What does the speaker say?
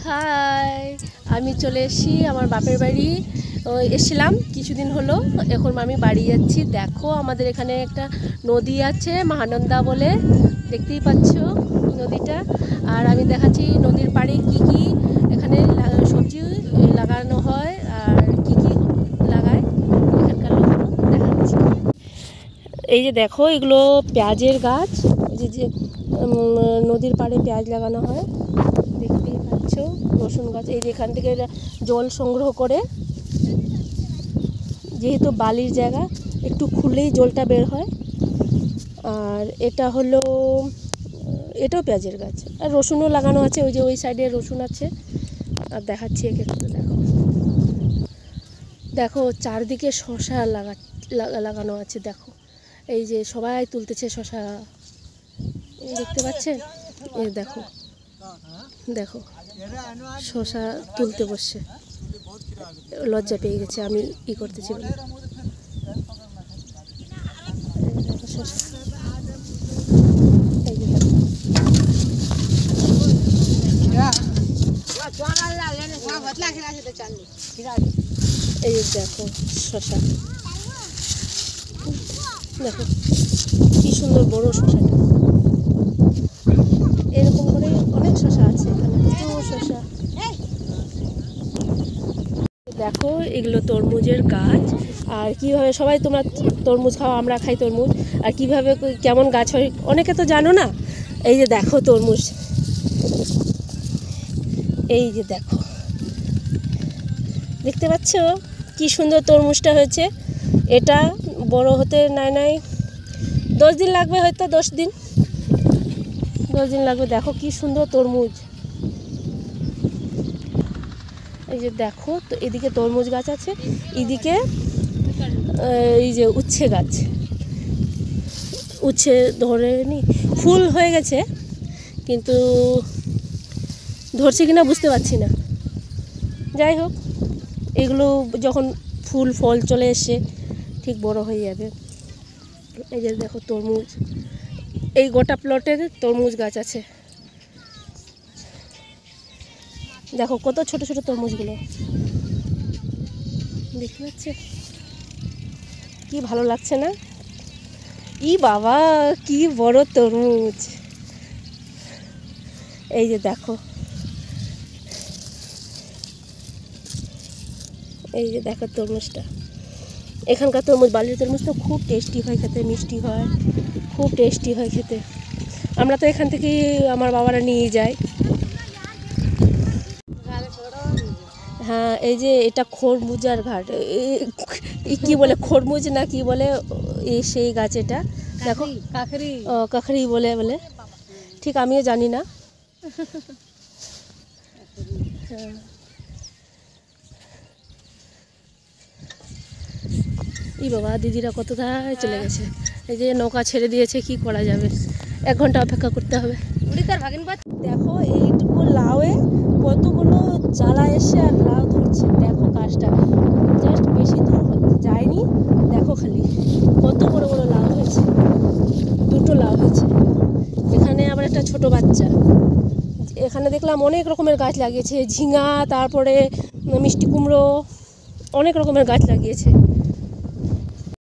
High, আমি চলে এসেছি আমার বাপের বাড়ি। এসেছিলাম কিছুদিন হলো, এখন আমি বাড়ি যাচ্ছি। দেখো আমাদের এখানে একটা নদী আছে মহানন্দা বলে, দেখতেই পাচ্ছ নদীটা। আর আমি দেখাচ্ছি নদীর পাড়ে কি কি এখানে সবজি লাগানো হয় আর কি কি লাগায় এখানকার লোক দেখাচ্ছি। এই যে দেখো, এগুলো পেঁয়াজের গাছ। এই যে নদীর পাড়ে পেঁয়াজ লাগানো হয়, দেখতেই পাচ্ছ। রসুন গাছ, এই যে এখান থেকে জল সংগ্রহ করে, যেহেতু বালির জায়গা একটু খুললেই জলটা বের হয়। আর এটা হলো, এটাও পেঁয়াজের গাছ। আর রসুনও লাগানো আছে, ওই যে ওই সাইডে রসুন আছে। আর দেখাচ্ছি একে, দেখো দেখো চারদিকে শশা লাগানো আছে। দেখো এই যে সবাই তুলতেছে শশা, দেখতে পাচ্ছেন? এই দেখো দেখো শশা তুলতে বসছে, লজ্জা পেয়ে গেছে আমি ই করতেছি বলে। শশা, এই যে দেখো শশা, দেখো কি সুন্দর বড় শশাটা। এরকম করে অনেক শশা আছে এখানে, প্রচুর শশা। দেখো এগুলো তরমুজের গাছ। আর কিভাবে সবাই তোমরা তরমুজ খাও, আমরা খাই তরমুজ। আর কিভাবে কেমন গাছ হয় অনেকে তো জানো না। এই যে দেখো তরমুজ, এই যে দেখো, দেখতে পাচ্ছ কি সুন্দর তরমুজটা হয়েছে। এটা বড় হতে নাই 10 দিন লাগবে, হয়তো 10 দিন লাগবে। দেখো কি সুন্দর তরমুজ। এই যে দেখো, তো এদিকে তরমুজ গাছ আছে, এদিকে এই যে উচ্ছে গাছ। উচ্ছে ধরেনি, ফুল হয়ে গেছে, কিন্তু ধরছে কিনা বুঝতে পারছি না। যাই হোক, এগুলো যখন ফুল ফল চলে এসে ঠিক বড় হয়ে যাবে। এই যে দেখো তরমুজ, এই গোটা প্লটে তরমুজ গাছ আছে। দেখো কত ছোট ছোট তরমুজগুলো, দেখতে পাচ্ছে, কি ভালো লাগছে না? ই বাবা, কি বড় তরমুজ। এই যে দেখো, এই যে দেখো তরমুজটা। এখানকার তরমুজ, বালির তরমুজ তো খুব টেস্টি হয় খেতে, মিষ্টি হয়, খুব টেস্টি হয় খেতে। আমরা তো এখান থেকে আমার বাবারা নিয়ে যায়। হ্যাঁ, এই যে এটা খরমুজার ঘাট, কি বলে খরমুজ না কি বলে, এই সেই গাছ। এটা দেখো কাখরি বলে ঠিক আমিও জানি না। হ্যাঁ, ই বাবা, দিদিরা কত ধারে চলে গেছে। এই যে নৌকা ছেড়ে দিয়েছে, কি করা যাবে, 1 ঘন্টা অপেক্ষা করতে হবে। দেখো এইটুকু লাউয়ে কতগুলো জ্বালা এসে আর লাউ ধরছে। দেখো গাছটা জাস্ট বেশি দূর যায়নি, দেখো খালি কত বড় বড় লাউ হয়েছে। 2টো লাউ হয়েছে। এখানে আবার একটা ছোট বাচ্চা। এখানে দেখলাম অনেক রকমের গাছ লাগিয়েছে, ঝিঙা, তারপরে মিষ্টি কুমড়ো, অনেক রকমের গাছ লাগিয়েছে।